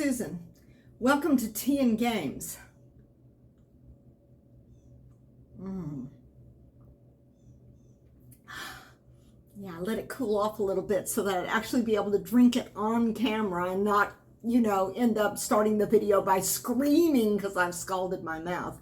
Susan. Welcome to Tea and Games. Yeah, let it cool off a little bit so that I'd actually be able to drink it on camera and not, end up starting the video by screaming because I've scalded my mouth.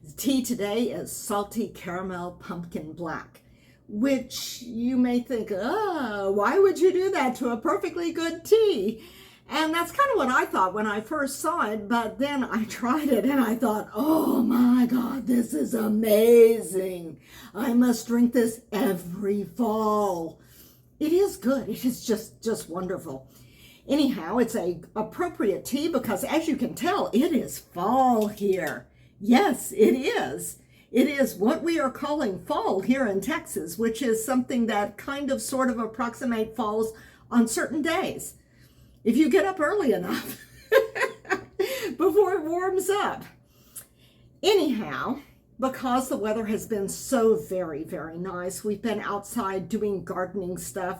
The tea today is salty caramel pumpkin black, which you may think, why would you do that to a perfectly good tea? And that's kind of what I thought when I first saw it, but then I tried it and I thought, oh my God, this is amazing. I must drink this every fall. It is good. It is just wonderful. Anyhow, it's a appropriate tea because, as you can tell, it is fall here. Yes, it is. It is what we are calling fall here in Texas, which is something that kind of sort of approximate falls on certain days. If you get up early enough before it warms up. Anyhow, because the weather has been so very, very nice, we've been outside doing gardening stuff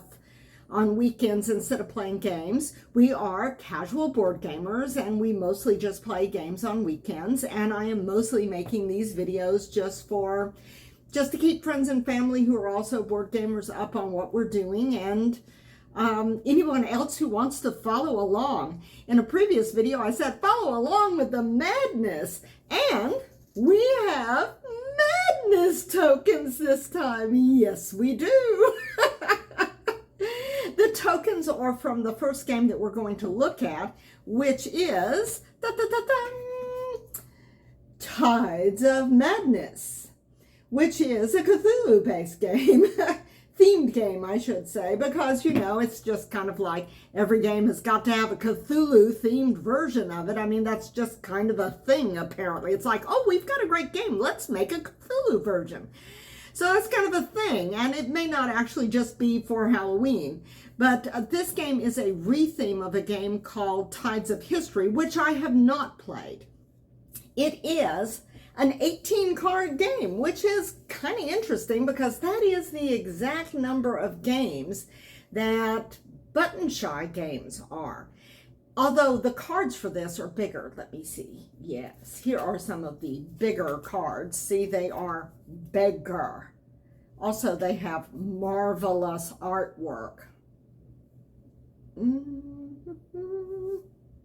on weekends instead of playing games. We are casual board gamers and we mostly just play games on weekends. And I am mostly making these videos just to keep friends and family who are also board gamers up on what we're doing, and anyone else who wants to follow along. In a previous video, I said follow along with the madness, and we have madness tokens this time. Yes, we do. The tokens are from the first game that we're going to look at, which is Tides of Madness, which is a Cthulhu-based game. Themed game, I should say, because, it's just kind of like every game has got to have a Cthulhu-themed version of it. I mean, that's just kind of a thing, apparently. It's like, oh, we've got a great game. Let's make a Cthulhu version. So that's kind of a thing, and it may not actually just be for Halloween. But this game is a re-theme of a game called Tides of History, which I have not played. It is an 18-card game, which is kind of interesting because that is the exact number of games that button shy games are. Although the cards for this are bigger. Let me see. Yes, here are some of the bigger cards. See, they are bigger. Also, they have marvelous artwork.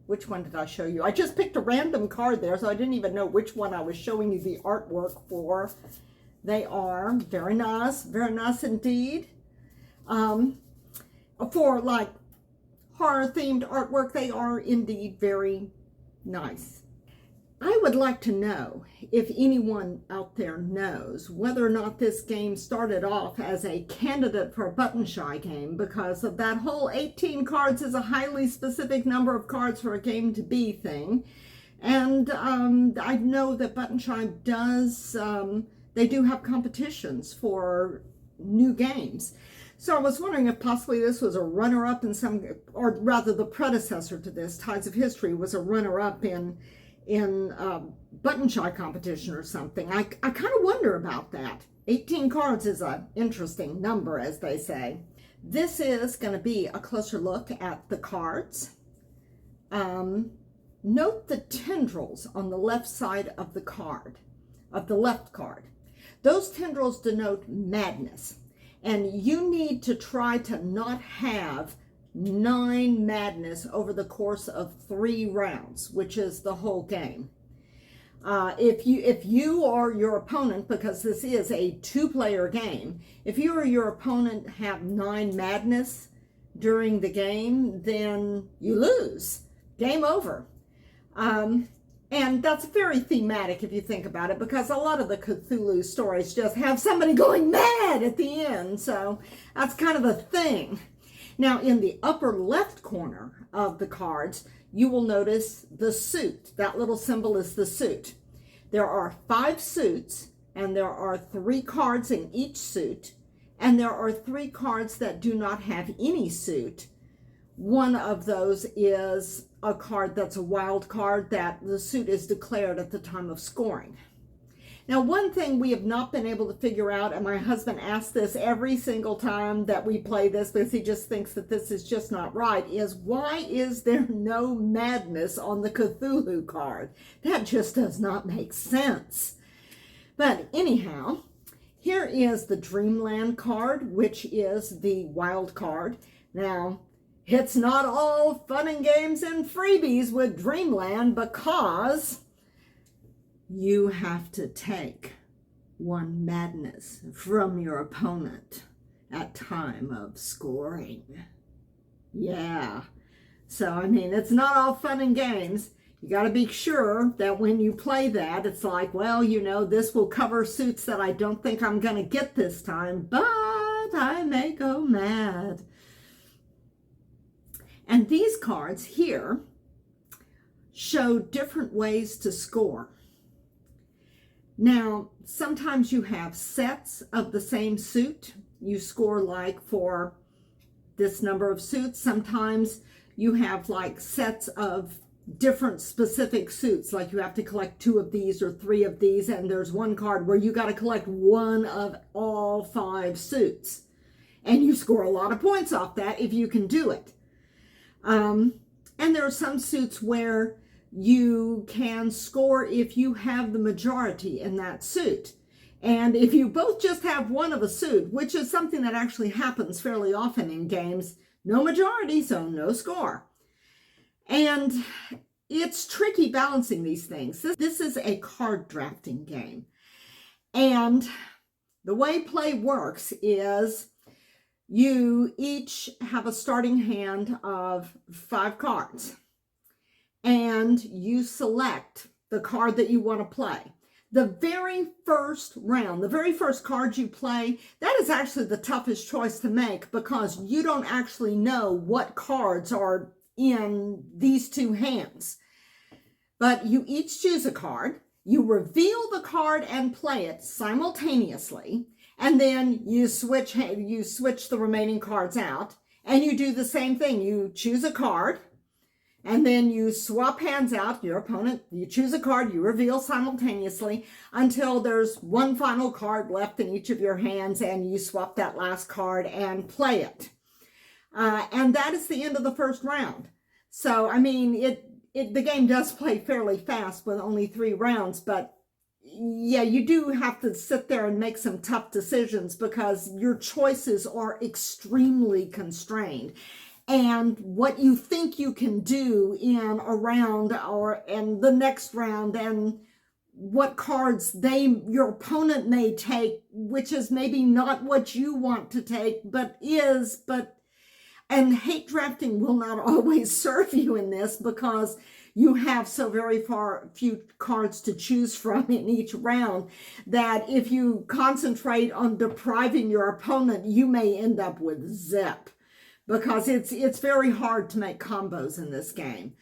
Which one did I show you? I just picked a random card there, so I didn't even know which one I was showing you the artwork for. They are very nice indeed. For like horror-themed artwork, they are indeed very nice. I would like to know if anyone out there knows whether or not this game started off as a candidate for a button shy game, because of that whole 18 cards is a highly specific number of cards for a game to be thing. And I know that button shy does, they do have competitions for new games. So I was wondering if possibly this was a runner-up in some, or rather the predecessor to this, Tides of History, was a runner-up in button shy competition or something. I kind of wonder about that. 18 cards is an interesting number, as they say. This is going to be a closer look at the cards. Note the tendrils on the left side of the card, of the left card. Those tendrils denote madness, and you need to try to not have 9 madness over the course of 3 rounds, which is the whole game. If you or your opponent, because this is a 2-player game, if you or your opponent have 9 madness during the game, then you lose. Game over. And that's very thematic if you think about it, because a lot of the Cthulhu stories just have somebody going mad at the end, so that's kind of a thing. Now, in the upper left corner of the cards, you will notice the suit. That little symbol is the suit. There are 5 suits, and there are 3 cards in each suit, and there are 3 cards that do not have any suit. One of those is a card that's a wild card that the suit is declared at the time of scoring. Now, one thing we have not been able to figure out, and my husband asks this every single time that we play this because he just thinks that this is just not right, is why is there no madness on the Cthulhu card? That just does not make sense. But anyhow, here is the Dreamland card, which is the wild card. Now, it's not all fun and games and freebies with Dreamland because you have to take one madness from your opponent at time of scoring. Yeah. So, I mean, it's not all fun and games. You got to be sure that when you play that, it's like, well, you know, this will cover suits that I don't think I'm going to get this time, but I may go mad. And these cards here show different ways to score. Now, sometimes you have sets of the same suit. You score like for this number of suits. Sometimes you have like sets of different specific suits, like you have to collect 2 of these or 3 of these, and there's one card where you got to collect 1 of all 5 suits. And you score a lot of points off that if you can do it. And there are some suits where you can score if you have the majority in that suit. And if you both just have 1 of a suit, which is something that actually happens fairly often in games, no majority, so no score. And it's tricky balancing these things. This is a card drafting game. And the way play works is you each have a starting hand of 5 cards. And you select the card that you want to play. The very first round, the very first card you play, that is actually the toughest choice to make because you don't actually know what cards are in these 2 hands. But you each choose a card, you reveal the card and play it simultaneously, and then you switch the remaining cards out, and you do the same thing. You choose a card, and then you swap hands out, your opponent, you choose a card, you reveal simultaneously until there's 1 final card left in each of your hands, and you swap that last card and play it. And that is the end of the first round. So, I mean, the game does play fairly fast with only 3 rounds, but yeah, you do have to sit there and make some tough decisions because your choices are extremely constrained. And what you think you can do in a round or in the next round, and what cards your opponent may take, which is maybe not what you want to take, and hate drafting will not always serve you in this because you have so very few cards to choose from in each round that if you concentrate on depriving your opponent, you may end up with zip. Because it's very hard to make combos in this game.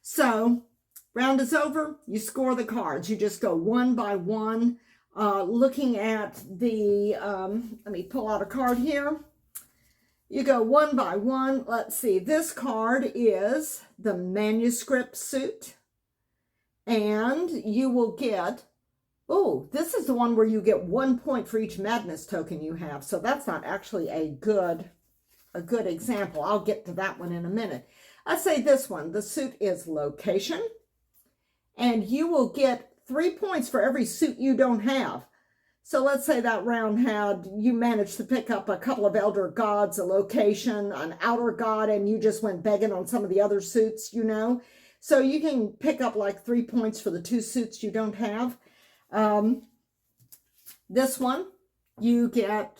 So, round is over, you score the cards. You just go 1 by 1, looking at the, let me pull out a card here. You go 1 by 1. Let's see, this card is the manuscript suit. And you will get, oh, this is the one where you get 1 point for each madness token you have. So that's not actually a good example. I'll get to that one in a minute. I say this one, the suit is location, and you will get 3 points for every suit you don't have. So let's say that round you managed to pick up a couple of elder gods, a location, an outer god, and you just went begging on some of the other suits, you know. So you can pick up like 3 points for the 2 suits you don't have. This one, you get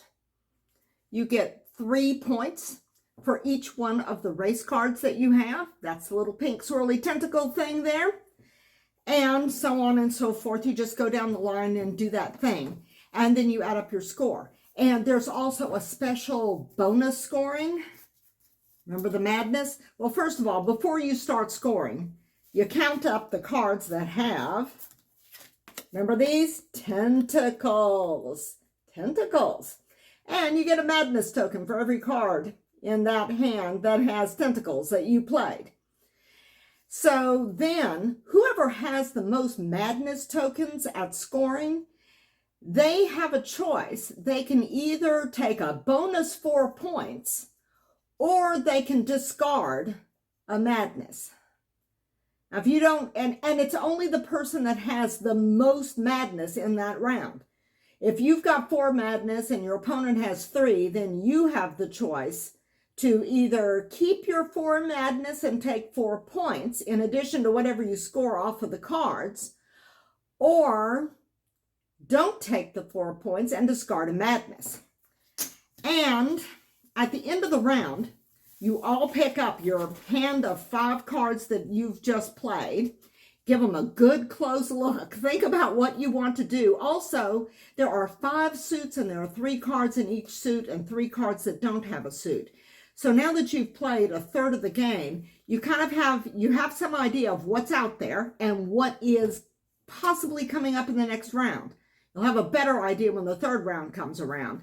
3 points for each one of the race cards that you have. That's the little pink swirly tentacle thing there. And so on and so forth. You just go down the line and do that thing. And then you add up your score. And there's also a special bonus scoring. Remember the madness? Well, first of all, before you start scoring, you count up the cards that have, remember these? Tentacles. Tentacles. And you get a madness token for every card in that hand that has tentacles that you played. So then, whoever has the most madness tokens at scoring they have a choice. They can either take a bonus 4 points or they can discard a madness. Now, if you don't, and it's only the person that has the most madness in that round. If you've got 4 madness and your opponent has 3, then you have the choice to either keep your 4 madness and take 4 points in addition to whatever you score off of the cards, or don't take the 4 points and discard a madness. And at the end of the round, you all pick up your hand of 5 cards that you've just played. Give them a good close look. Think about what you want to do. Also, there are 5 suits and there are 3 cards in each suit and 3 cards that don't have a suit. So now that you've played a third of the game, you kind of have some idea of what's out there and what is possibly coming up in the next round. You'll have a better idea when the third round comes around.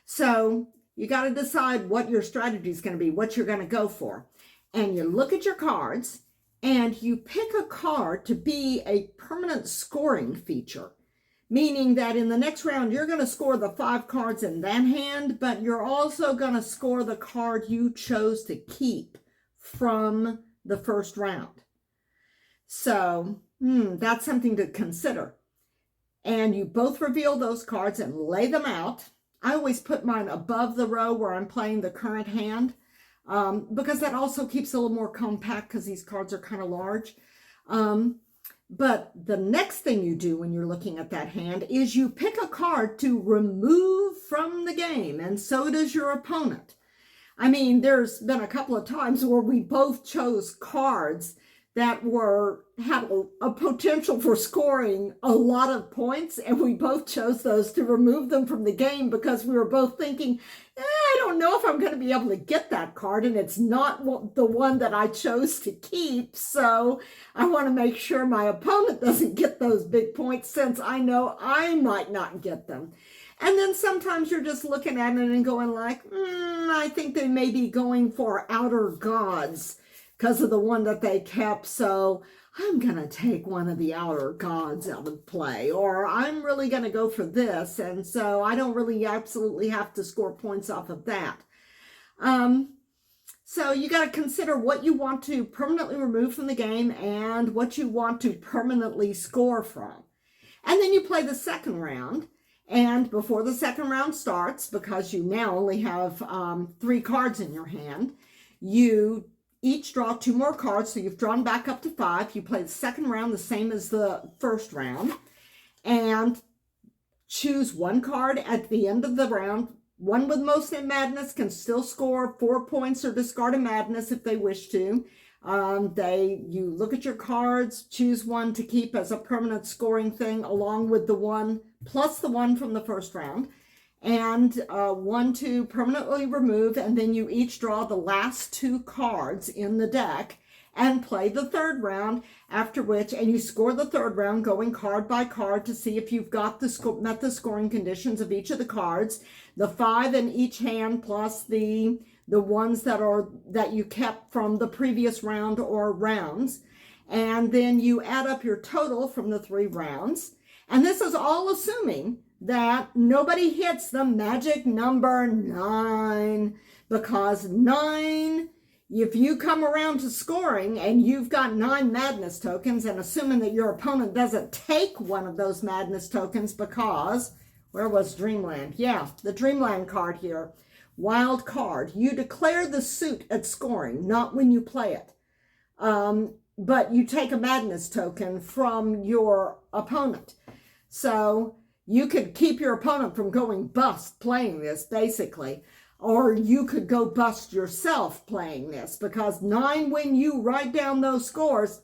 So you got to decide what your strategy is going to be, what you're going to go for. And you look at your cards and you pick a card to be a permanent scoring feature, meaning that in the next round, you're going to score the 5 cards in that hand, but you're also going to score the card you chose to keep from the first round. So that's something to consider. And you both reveal those cards and lay them out. I always put mine above the row where I'm playing the current hand, because that also keeps it a little more compact because these cards are kind of large. But the next thing you do when you're looking at that hand is you pick a card to remove from the game, and so does your opponent. I mean, there's been a couple of times where we both chose cards that had a potential for scoring a lot of points, and we both chose those to remove them from the game because we were both thinking, I don't know if I'm going to be able to get that card, and it's not the one that I chose to keep, so I want to make sure my opponent doesn't get those big points since I know I might not get them. And then sometimes you're just looking at it and going like, I think they may be going for Outer Gods because of the one that they kept, so I'm going to take one of the Outer Gods out of play, or I'm really going to go for this, and so I don't really absolutely have to score points off of that. So you got to consider what you want to permanently remove from the game and what you want to permanently score from. And then you play the second round, and before the second round starts, because you now only have 3 cards in your hand, you each draw 2 more cards, so you've drawn back up to 5. You play the second round the same as the first round, and choose 1 card at the end of the round. One with most in madness can still score 4 points or discard a madness if they wish to. You look at your cards, choose one to keep as a permanent scoring thing, along with the one plus the one from the first round, and one to permanently remove, and then you each draw the last 2 cards in the deck and play the third round, after which, and you score the third round going card by card to see if you've got met the scoring conditions of each of the cards, the 5 in each hand plus the ones that you kept from the previous round or rounds, and then you add up your total from the 3 rounds. And this is all assuming that nobody hits the magic number 9, because 9, if you come around to scoring and you've got 9 madness tokens, and assuming that your opponent doesn't take one of those madness tokens, because, where was Dreamland? Yeah, the Dreamland card here. Wild card. You declare the suit at scoring, not when you play it. But you take a madness token from your opponent. So you could keep your opponent from going bust playing this, basically. Or you could go bust yourself playing this, because 9, when you write down those scores,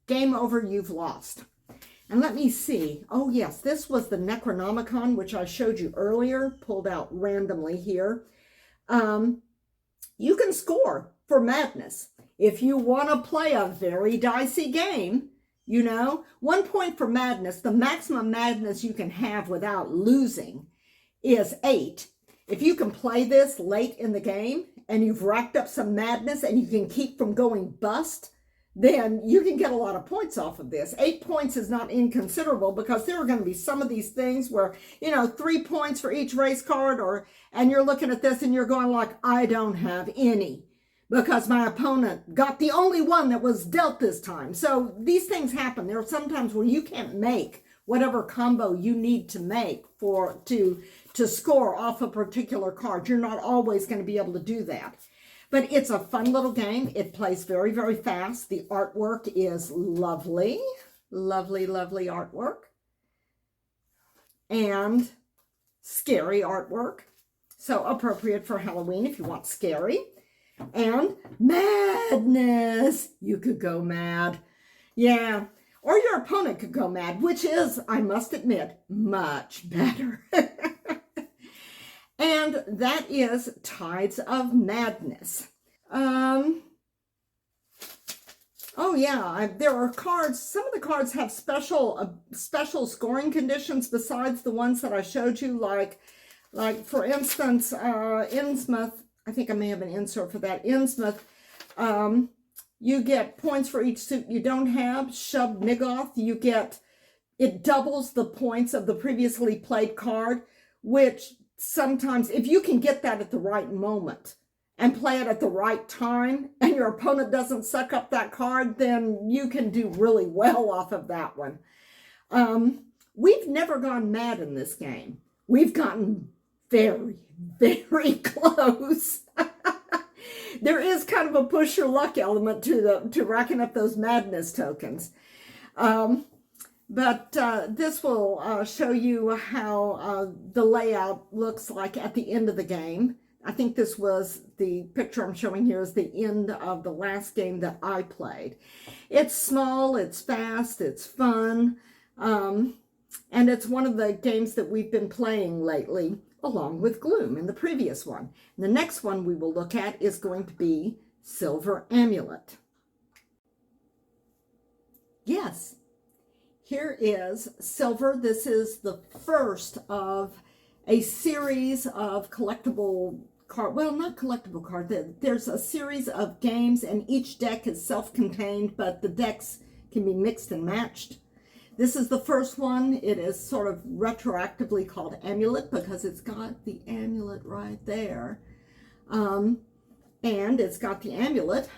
game over, you've lost. And let me see. Oh, yes, this was the Necronomicon, which I showed you earlier, pulled out randomly here. You can score for madness. If you want to play a very dicey game, 1 point for madness, the maximum madness you can have without losing is 8. If you can play this late in the game and you've racked up some madness and you can keep from going bust, then you can get a lot of points off of this. 8 points is not inconsiderable, because there are going to be some of these things where, 3 points for each race card, and you're looking at this and you're going like, I don't have any, because my opponent got the only one that was dealt this time. So these things happen. There are some times where you can't make whatever combo you need to make to score off a particular card. You're not always going to be able to do that. But it's a fun little game. It plays very, very fast. The artwork is lovely. Lovely, lovely artwork. And scary artwork. So appropriate for Halloween if you want scary. And madness. You could go mad. Yeah. Or your opponent could go mad, which is, I must admit, much better. And that is Tides of Madness. Oh yeah, there are cards. Some of the cards have special scoring conditions besides the ones that I showed you. Like for instance, Innsmouth. I think I may have an insert for that. Innsmouth. You get points for each suit you don't have. Shub Niggoth, it doubles the points of the previously played card, which sometimes, if you can get that at the right moment and play it at the right time, and your opponent doesn't suck up that card, then you can do really well off of that one. We've never gone mad in this game. We've gotten very, very close. There is kind of a push your luck element to racking up those madness tokens. But this will show you how the layout looks like at the end of the game. I think this was the picture I'm showing here is the end of the last game that I played. It's small, it's fast, it's fun, and it's one of the games that we've been playing lately, along with Gloom in the previous one. And the next one we will look at is going to be Silver Amulet. Yes. Here is Silver. This is the first of a series of collectible card. Well, not collectible card. There's a series of games, and each deck is self-contained, but the decks can be mixed and matched. This is the first one. It is sort of retroactively called Amulet because it's got the amulet right there. And it's got the amulet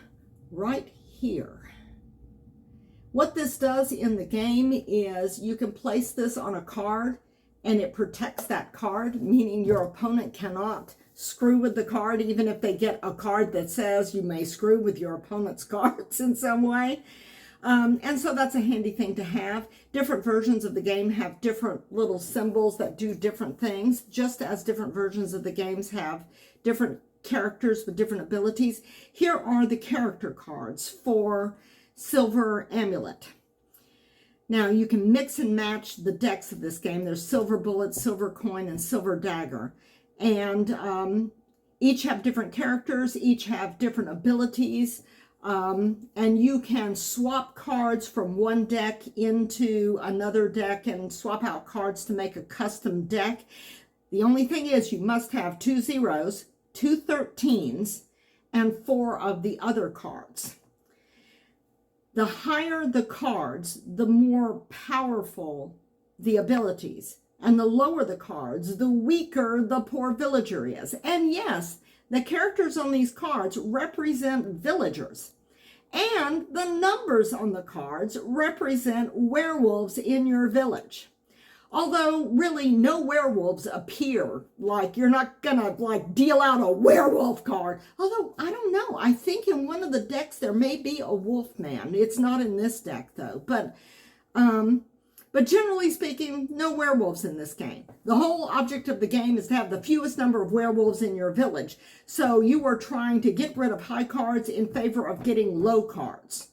right here. What this does in the game is you can place this on a card and it protects that card, meaning your opponent cannot screw with the card, even if they get a card that says you may screw with your opponent's cards in some way. And so that's a handy thing to have. Different versions of the game have different little symbols that do different things, just as different versions of the games have different characters with different abilities. Here are the character cards for Silver Amulet. Now you can mix and match the decks of this game. There's Silver Bullet, Silver Coin, and Silver Dagger. And each have different characters, each have different abilities. And you can swap cards from one deck into another deck and swap out cards to make a custom deck. The only thing is you must have 2 zeros, 2 13s, and 4 of the other cards. The higher the cards, the more powerful the abilities. And the lower the cards, the weaker the poor villager is. And yes, the characters on these cards represent villagers. And the numbers on the cards represent werewolves in your village. Although really no werewolves appear. Like you're not gonna like deal out a werewolf card. Although I don't know. I think in one of the decks there may be a wolf man. It's not in this deck though. But generally speaking, no werewolves in this game. The whole object of the game is to have the fewest number of werewolves in your village. So you are trying to get rid of high cards in favor of getting low cards.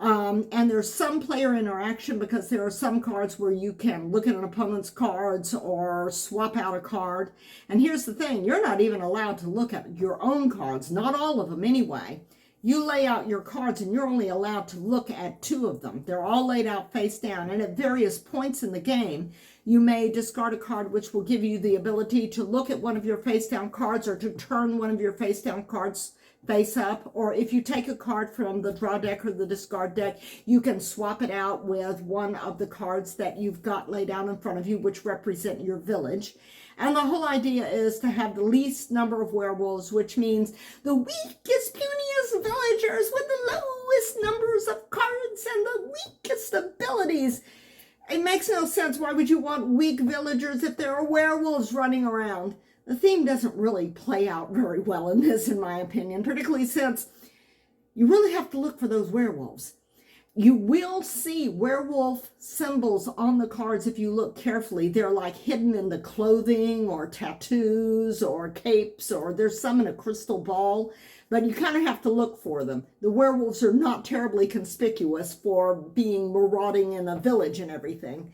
And there's some player interaction because there are some cards where you can look at an opponent's cards or swap out a card. And here's the thing, you're not even allowed to look at your own cards, not all of them anyway. You lay out your cards and you're only allowed to look at 2 of them. They're all laid out face down, and at various points in the game, you may discard a card which will give you the ability to look at one of your face down cards or to turn one of your face down cards face up, or if you take a card from the draw deck or the discard deck, you can swap it out with one of the cards that you've got laid out in front of you, which represent your village. And the whole idea is to have the least number of werewolves, which means the weakest, puniest villagers with the lowest numbers of cards and the weakest abilities. It makes no sense. Why would you want weak villagers if there are werewolves running around? The theme doesn't really play out very well in this, in my opinion, particularly since you really have to look for those werewolves. You will see werewolf symbols on the cards if you look carefully. They're like hidden in the clothing or tattoos or capes, or there's some in a crystal ball, but you kind of have to look for them. The werewolves are not terribly conspicuous for being marauding in a village and everything.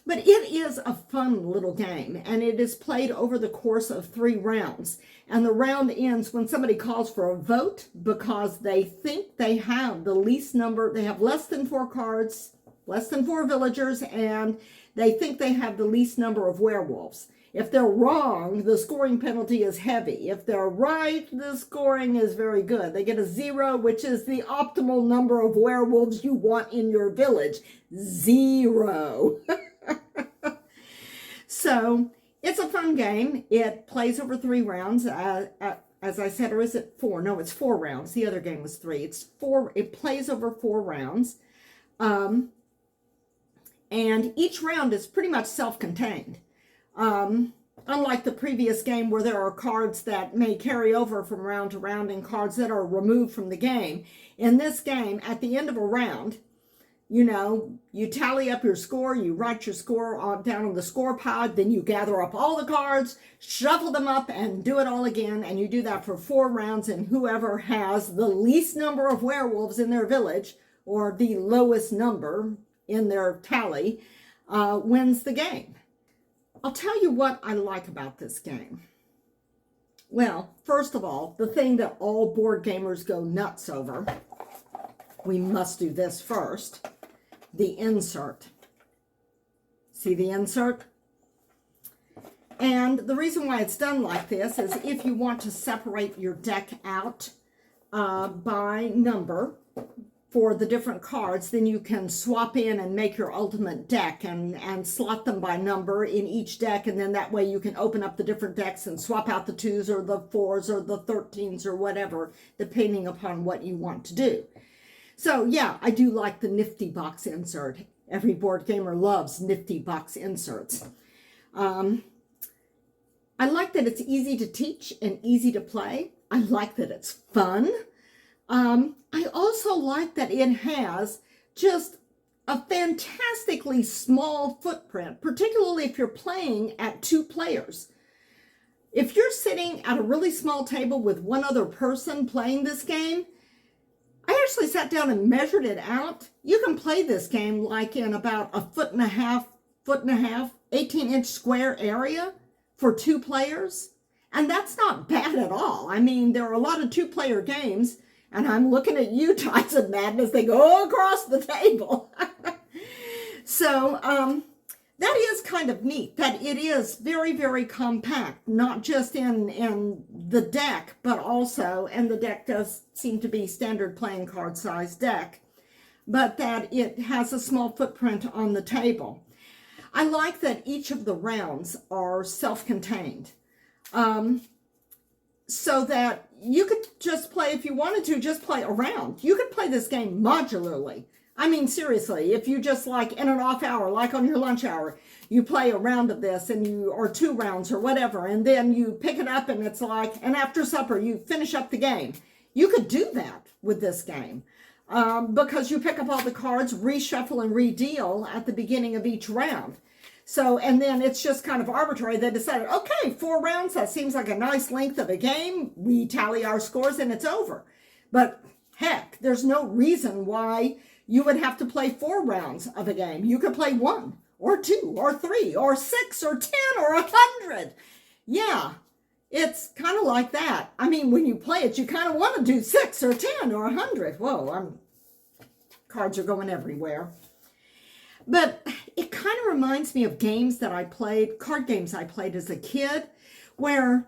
But it is a fun little game, and it is played over the course of 3 rounds. And the round ends when somebody calls for a vote because they think they have the least number. They have less than 4 cards, less than 4 villagers, and they think they have the least number of werewolves. If they're wrong, the scoring penalty is heavy. If they're right, the scoring is very good. They get a 0, which is the optimal number of werewolves you want in your village. 0. So it's a fun game. It plays over 3 rounds. As I said, or is it 4? No, it's 4 rounds. The other game was 3. It's 4. It plays over 4 rounds. And each round is pretty much self-contained. Unlike the previous game where there are cards that may carry over from round to round and cards that are removed from the game. In this game, at the end of a round, you know, you tally up your score, you write your score down on the score pad, then you gather up all the cards, shuffle them up, and do it all again. And you do that for 4 rounds, and whoever has the least number of werewolves in their village, or the lowest number in their tally, wins the game. I'll tell you what I like about this game. Well, first of all, the thing that all board gamers go nuts over, we must do this first. The insert. See the insert? And the reason why it's done like this is if you want to separate your deck out by number for the different cards, then you can swap in and make your ultimate deck and slot them by number in each deck, and then that way you can open up the different decks and swap out the 2s or the 4s or the 13s or whatever, depending upon what you want to do. So yeah, I do like the nifty box insert. Every board gamer loves nifty box inserts. I like that it's easy to teach and easy to play. I like that it's fun. I also like that it has just a fantastically small footprint, particularly if you're playing at 2 players. If you're sitting at a really small table with one other person playing this game, I actually sat down and measured it out. You can play this game like in about a foot and a half, 18-inch square area for 2 players. And that's not bad at all. I mean, there are a lot of 2-player games, and I'm looking at you, Tides of Madness. They go across the table. So that is kind of neat, that it is very, very compact, not just in the deck, but also, and the deck does seem to be standard playing card size deck, but that it has a small footprint on the table. I like that each of the rounds are self-contained, so that you could just play, if you wanted to, just play a round. You could play this game modularly. I mean, seriously, if you just like in an off hour, like on your lunch hour, you play a round of this or 2 rounds or whatever, and then you pick it up and it's like, and after supper, you finish up the game. You could do that with this game because you pick up all the cards, reshuffle and redeal at the beginning of each round. So, and then it's just kind of arbitrary. They decided, okay, 4 rounds, that seems like a nice length of a game. We tally our scores and it's over. But heck, there's no reason why you would have to play 4 rounds of a game. You could play 1 or 2 or 3 or 6 or 10 or 100. Yeah, it's kind of like that. I mean, when you play it, you kind of want to do 6 or 10 or 100. Whoa, cards are going everywhere. But it kind of reminds me of games that I played, card games I played as a kid, where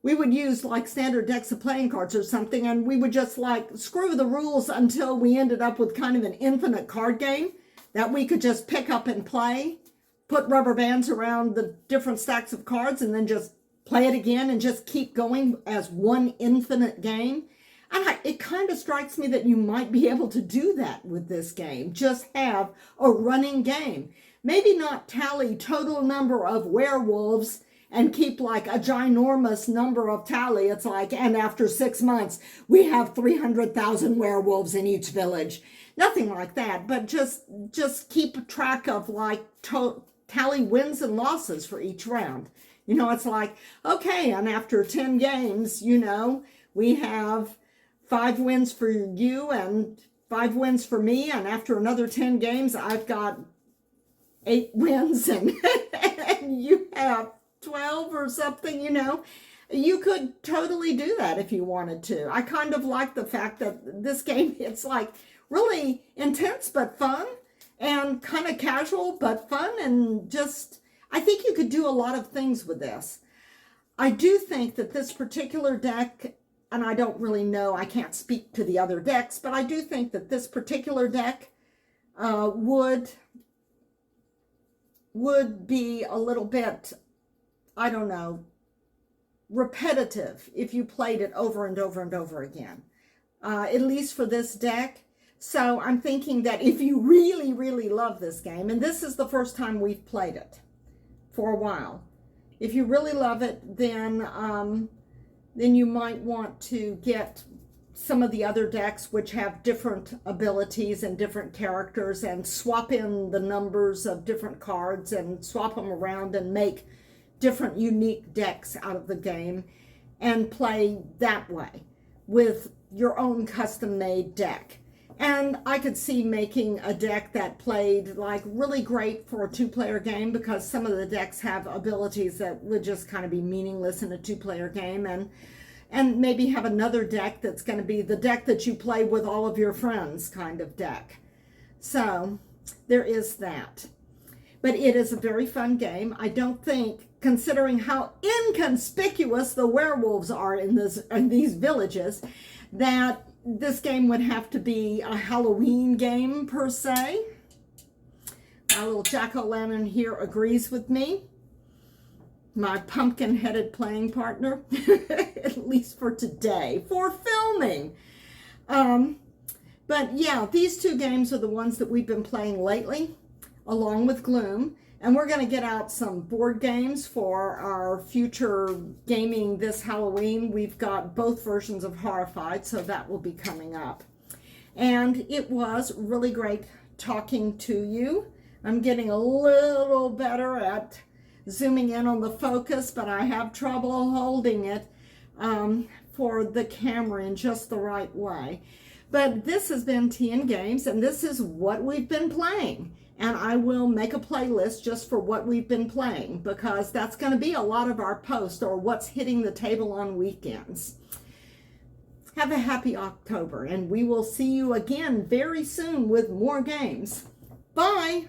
we would use like standard decks of playing cards or something, and we would just like screw the rules until we ended up with kind of an infinite card game that we could just pick up and play, put rubber bands around the different stacks of cards, and then just play it again and just keep going as one infinite game. And it kind of strikes me that you might be able to do that with this game. Just have a running game. Maybe not tally total number of werewolves and keep like a ginormous number of tally. It's like, and after 6 months, we have 300,000 werewolves in each village. Nothing like that, but just keep track of like tally wins and losses for each round. You know, it's like, okay, and after 10 games, you know, we have 5 wins for you and 5 wins for me. And after another 10 games, I've got 8 wins and, and you have 12 or something, you know. You could totally do that if you wanted to. I kind of like the fact that this game, it's like really intense but fun and kind of casual but fun, and just, I think you could do a lot of things with this. I do think that this particular deck, and I don't really know, I can't speak to the other decks, but I do think that this particular deck would be a little bit, I don't know, repetitive if you played it over and over and over again, at least for this deck. So I'm thinking that if you really, really love this game, and this is the first time we've played it for a while, if you really love it, then you might want to get some of the other decks which have different abilities and different characters, and swap in the numbers of different cards and swap them around and make different unique decks out of the game and play that way with your own custom-made deck. And I could see making a deck that played like really great for a 2-player game, because some of the decks have abilities that would just kind of be meaningless in a 2-player game, and maybe have another deck that's going to be the deck that you play with all of your friends kind of deck. So there is that. But it is a very fun game. I don't think, considering how inconspicuous the werewolves are in these villages, that this game would have to be a Halloween game per se. My little jack-o'-lantern here agrees with me. My pumpkin-headed playing partner, at least for today, for filming. But yeah, these 2 games are the ones that we've been playing lately, along with Gloom. And we're going to get out some board games for our future gaming this Halloween. We've got both versions of Horrified, so that will be coming up. And it was really great talking to you. I'm getting a little better at zooming in on the focus, but I have trouble holding it for the camera in just the right way. But this has been TN Games, and this is what we've been playing. And I will make a playlist just for what we've been playing, because that's going to be a lot of our posts, or what's hitting the table on weekends. Have a happy October, and we will see you again very soon with more games. Bye!